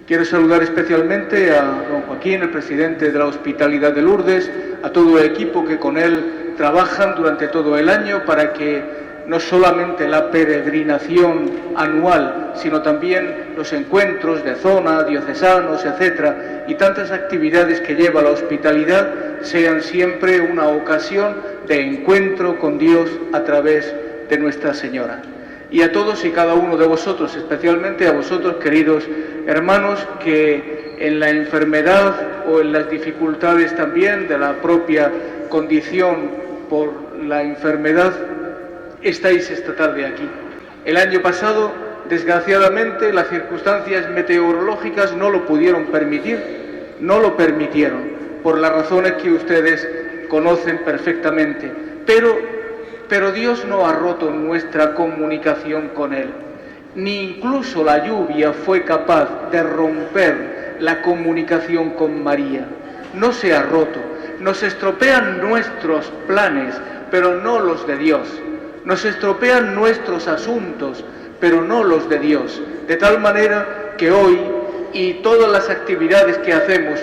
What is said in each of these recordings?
Quiero saludar especialmente a don Joaquín, el presidente de la Hospitalidad de Lourdes, a todo el equipo que con él trabajan durante todo el año para que no solamente la peregrinación anual, sino también los encuentros de zona, diocesanos, etcétera, y tantas actividades que lleva la hospitalidad sean siempre una ocasión de encuentro con Dios a través de Nuestra Señora. Y a todos y cada uno de vosotros, especialmente a vosotros, queridos hermanos, que en la enfermedad o en las dificultades también de la propia condición por la enfermedad, estáis esta tarde aquí. El año pasado, desgraciadamente, las circunstancias meteorológicas no lo pudieron permitir, no lo permitieron, por las razones que ustedes conocen perfectamente. Pero Dios no ha roto nuestra comunicación con Él. Ni incluso la lluvia fue capaz de romper la comunicación con María. No se ha roto. Nos estropean nuestros planes, pero no los de Dios. Nos estropean nuestros asuntos, pero no los de Dios. De tal manera que hoy y todas las actividades que hacemos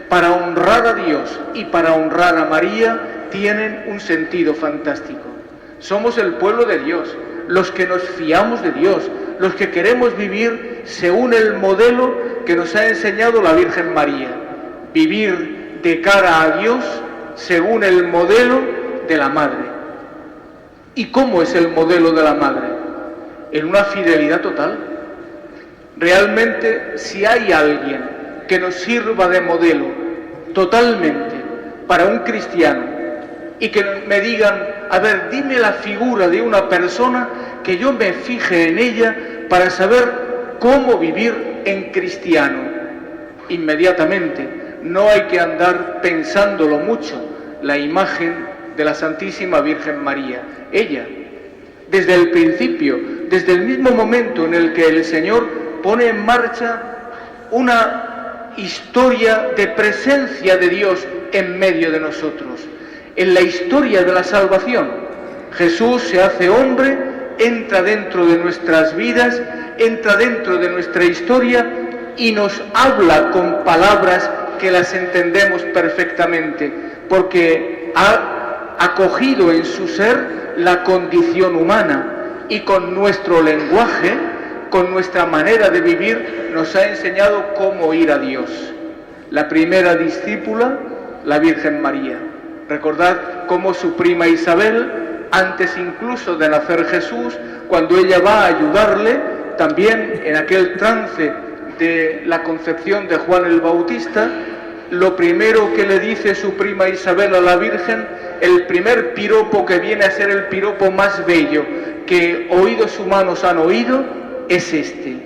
para honrar a Dios y para honrar a María tienen un sentido fantástico. Somos el pueblo de Dios, los que nos fiamos de Dios, los que queremos vivir según el modelo que nos ha enseñado la Virgen María. Vivir de cara a Dios según el modelo de la Madre. ¿Y cómo es el modelo de la Madre? En una fidelidad total. Realmente, si hay alguien que nos sirva de modelo totalmente para un cristiano y que me digan, a ver, dime la figura de una persona que yo me fije en ella para saber cómo vivir en cristiano. Inmediatamente, no hay que andar pensándolo mucho, la imagen de la Santísima Virgen María. Ella, desde el principio, desde el mismo momento en el que el Señor pone en marcha una historia de presencia de Dios en medio de nosotros. En la historia de la salvación, Jesús se hace hombre, entra dentro de nuestras vidas, entra dentro de nuestra historia y nos habla con palabras que las entendemos perfectamente, porque ha acogido en su ser la condición humana y con nuestro lenguaje, con nuestra manera de vivir, nos ha enseñado cómo ir a Dios. La primera discípula, la Virgen María. Recordad cómo su prima Isabel, antes incluso de nacer Jesús, cuando ella va a ayudarle, también en aquel trance de la concepción de Juan el Bautista, lo primero que le dice su prima Isabel a la Virgen, el primer piropo que viene a ser el piropo más bello que oídos humanos han oído, es este: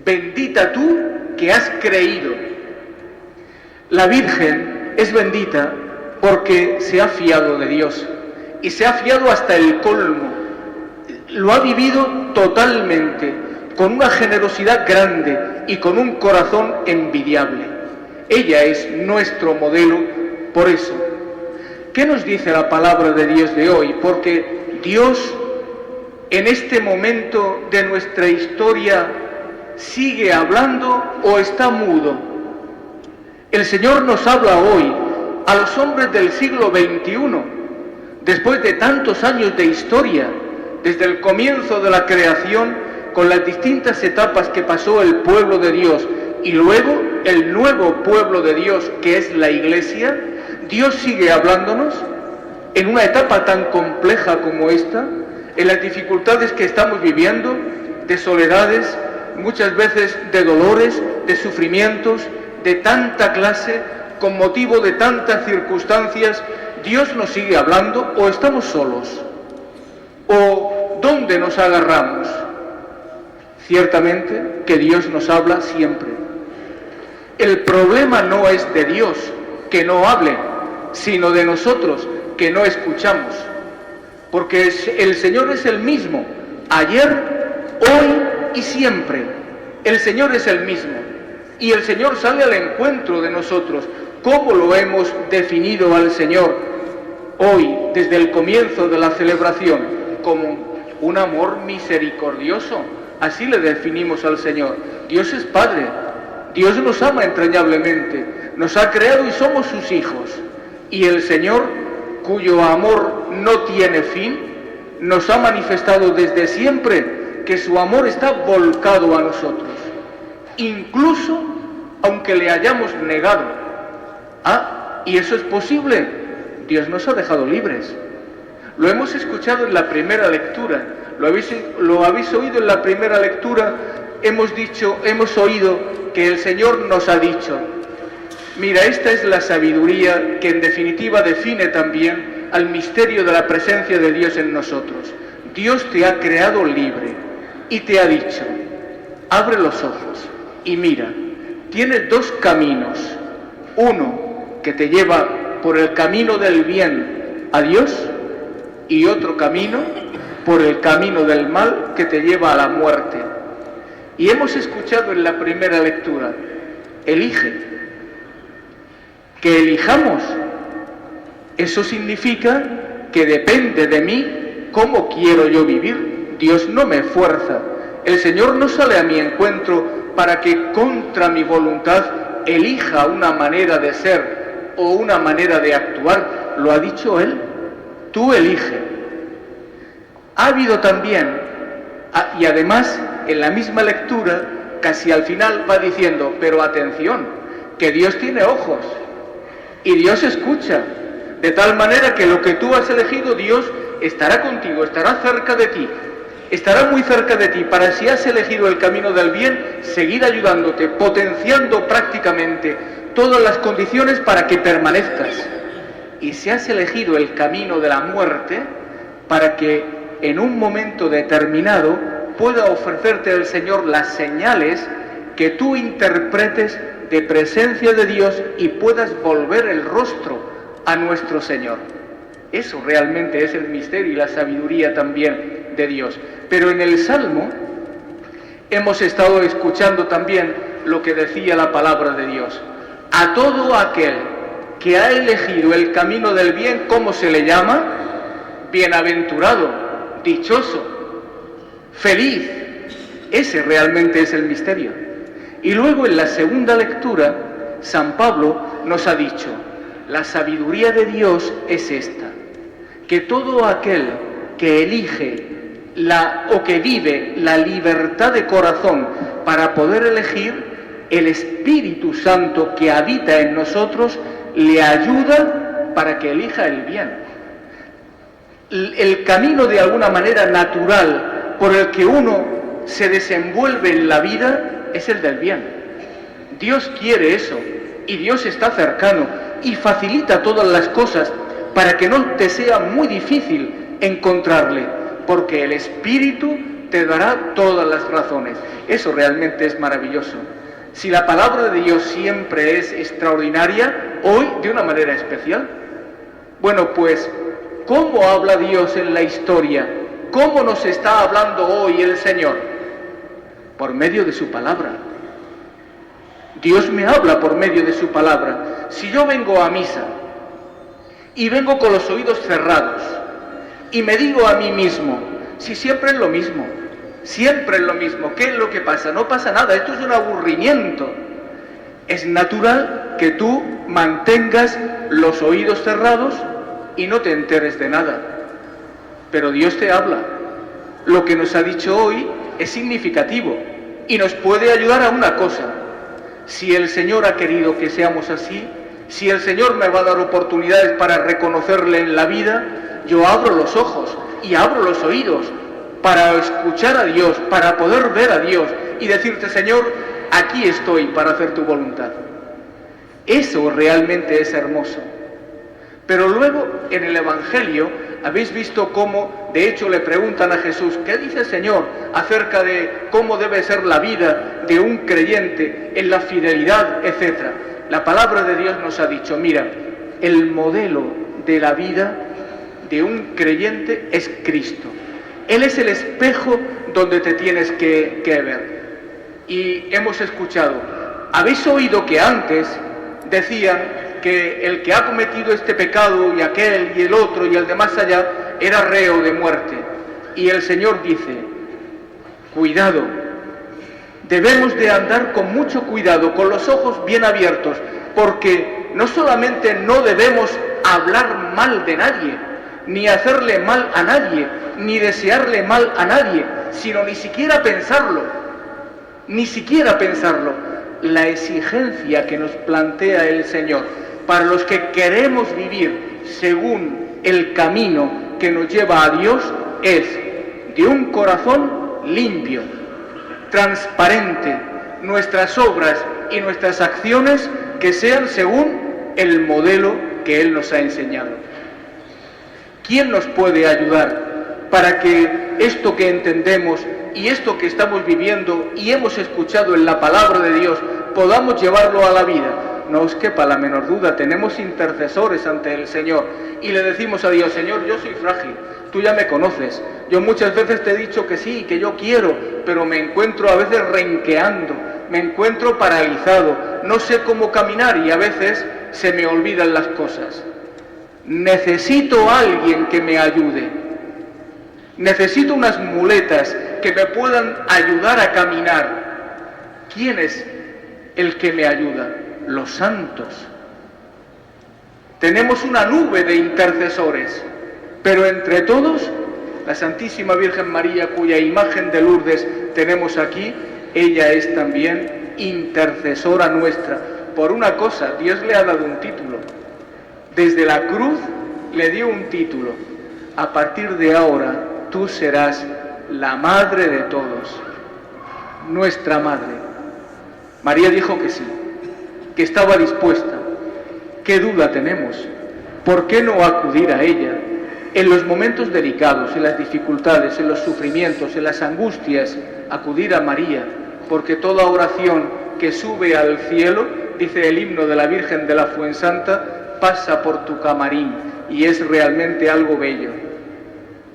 bendita tú que has creído. La Virgen es bendita porque se ha fiado de Dios y se ha fiado hasta el colmo. Lo ha vivido totalmente, con una generosidad grande y con un corazón envidiable. Ella es nuestro modelo por eso. ¿Qué nos dice la palabra de Dios de hoy? Porque Dios, en este momento de nuestra historia, sigue hablando o está mudo. El Señor nos habla hoy a los hombres del siglo XXI, después de tantos años de historia, desde el comienzo de la creación, con las distintas etapas que pasó el pueblo de Dios y luego el nuevo pueblo de Dios que es la Iglesia. Dios sigue hablándonos en una etapa tan compleja como esta, en las dificultades que estamos viviendo, de soledades, muchas veces de dolores, de sufrimientos, de tanta clase, con motivo de tantas circunstancias. Dios nos sigue hablando, o estamos solos, o ¿dónde nos agarramos? Ciertamente que Dios nos habla siempre. El problema no es de Dios que no hable, sino de nosotros que no escuchamos, porque el Señor es el mismo, ayer, hoy y siempre. El Señor es el mismo, y el Señor sale al encuentro de nosotros. ¿Cómo lo hemos definido al Señor hoy, desde el comienzo de la celebración? Como un amor misericordioso. Así le definimos al Señor. Dios es Padre, Dios nos ama entrañablemente, nos ha creado y somos sus hijos. Y el Señor, cuyo amor no tiene fin, nos ha manifestado desde siempre que su amor está volcado a nosotros, incluso aunque le hayamos negado. Y eso es posible. Dios nos ha dejado libres. Lo hemos escuchado en la primera lectura, lo habéis oído en la primera lectura. Hemos oído que el Señor nos ha dicho: mira, esta es la sabiduría que en definitiva define también al misterio de la presencia de Dios en nosotros. Dios te ha creado libre y te ha dicho: abre los ojos y mira, tienes dos caminos, uno que te lleva por el camino del bien a Dios y otro camino por el camino del mal que te lleva a la muerte. Y hemos escuchado en la primera lectura: elige. Que elijamos, eso significa que depende de mí cómo quiero yo vivir. Dios no me fuerza. El Señor no sale a mi encuentro para que contra mi voluntad elija una manera de ser o una manera de actuar. Lo ha dicho Él: tú elige. Ha habido también, y además en la misma lectura, casi al final va diciendo: pero atención, que Dios tiene ojos y Dios escucha, de tal manera que lo que tú has elegido, Dios estará contigo, estará cerca de ti, estará muy cerca de ti, para, si has elegido el camino del bien, seguir ayudándote, potenciando prácticamente todas las condiciones para que permanezcas. Y si has elegido el camino de la muerte, para que en un momento determinado pueda ofrecerte el Señor las señales que tú interpretes de presencia de Dios y puedas volver el rostro a nuestro Señor. Eso realmente es el misterio y la sabiduría también de Dios. Pero en el Salmo hemos estado escuchando también lo que decía la palabra de Dios: a todo aquel que ha elegido el camino del bien, ¿cómo se le llama? Bienaventurado, dichoso, feliz. Ese realmente es el misterio. Y luego en la segunda lectura, San Pablo nos ha dicho: la sabiduría de Dios es esta, que todo aquel que elige o que vive la libertad de corazón para poder elegir, el Espíritu Santo que habita en nosotros le ayuda para que elija el bien. El camino de alguna manera natural por el que uno se desenvuelve en la vida es el del bien. Dios quiere eso y Dios está cercano y facilita todas las cosas para que no te sea muy difícil encontrarle, porque el Espíritu te dará todas las razones. Eso realmente es maravilloso. Si la palabra de Dios siempre es extraordinaria, hoy de una manera especial. Bueno, pues, ¿cómo habla Dios en la historia? ¿Cómo nos está hablando hoy el Señor? Por medio de su palabra. Dios me habla por medio de su palabra. Si yo vengo a misa y vengo con los oídos cerrados y me digo a mí mismo: si siempre es lo mismo, siempre es lo mismo, ¿qué es lo que pasa? No pasa nada, esto es un aburrimiento. Es natural que tú mantengas los oídos cerrados y no te enteres de nada. Pero Dios te habla. Lo que nos ha dicho hoy es significativo y nos puede ayudar a una cosa. Si el Señor ha querido que seamos así, si el Señor me va a dar oportunidades para reconocerle en la vida, yo abro los ojos y abro los oídos para escuchar a Dios, para poder ver a Dios y decirte: Señor, aquí estoy para hacer tu voluntad. Eso realmente es hermoso. Pero luego en el Evangelio habéis visto cómo, de hecho, le preguntan a Jesús: ¿qué dice, Señor, acerca de cómo debe ser la vida de un creyente en la fidelidad, etcétera? La palabra de Dios nos ha dicho: mira, el modelo de la vida de un creyente es Cristo. Él es el espejo donde te tienes que ver. Y hemos escuchado, habéis oído que antes decían que el que ha cometido este pecado y aquel y el otro y el de más allá era reo de muerte. Y el Señor dice: cuidado, Debemos de andar con mucho cuidado, con los ojos bien abiertos, porque no solamente no debemos hablar mal de nadie, ni hacerle mal a nadie, ni desearle mal a nadie, sino ni siquiera pensarlo, la exigencia que nos plantea el Señor para los que queremos vivir según el camino que nos lleva a Dios es de un corazón limpio, transparente, nuestras obras y nuestras acciones que sean según el modelo que Él nos ha enseñado. ¿Quién nos puede ayudar para que esto que entendemos y esto que estamos viviendo y hemos escuchado en la palabra de Dios podamos llevarlo a la vida? No os quepa la menor duda, tenemos intercesores ante el Señor y le decimos a Dios: Señor, yo soy frágil, tú ya me conoces, yo muchas veces te he dicho que sí, que yo quiero, pero me encuentro a veces renqueando, me encuentro paralizado, no sé cómo caminar y a veces se me olvidan las cosas. Necesito a alguien que me ayude, necesito unas muletas que me puedan ayudar a caminar. ¿Quién es el que me ayuda? Los santos. Tenemos una nube de intercesores, pero entre todos, la Santísima Virgen María, cuya imagen de Lourdes tenemos aquí, ella es también intercesora nuestra. Por una cosa, Dios le ha dado un título. Desde la cruz le dio un título: a partir de ahora tú serás la madre de todos, nuestra madre. María dijo que sí, que estaba dispuesta. ¿Qué duda tenemos? ¿Por qué no acudir a ella en los momentos delicados, en las dificultades, en los sufrimientos, en las angustias? Acudir a María, porque toda oración que sube al cielo, dice el himno de la Virgen de la Fuensanta, pasa por tu camarín, y es realmente algo bello.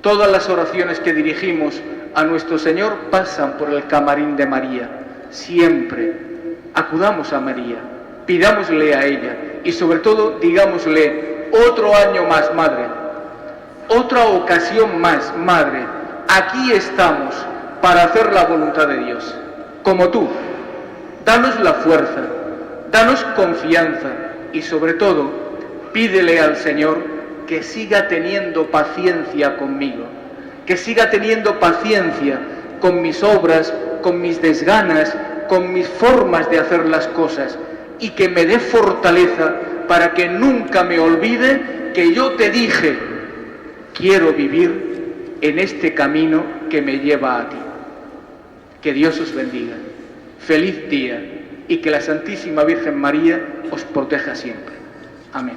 Todas las oraciones que dirigimos a nuestro Señor pasan por el camarín de María. Siempre acudamos a María, pidámosle a ella y sobre todo digámosle: otro año más, Madre, otra ocasión más, Madre, aquí estamos para hacer la voluntad de Dios, como tú. Danos la fuerza, danos confianza y sobre todo pídele al Señor que siga teniendo paciencia conmigo, que siga teniendo paciencia con mis obras, con mis desganas, con mis formas de hacer las cosas, y que me dé fortaleza para que nunca me olvide que yo te dije: quiero vivir en este camino que me lleva a ti. Que Dios os bendiga. Feliz día y que la Santísima Virgen María os proteja siempre. Amén.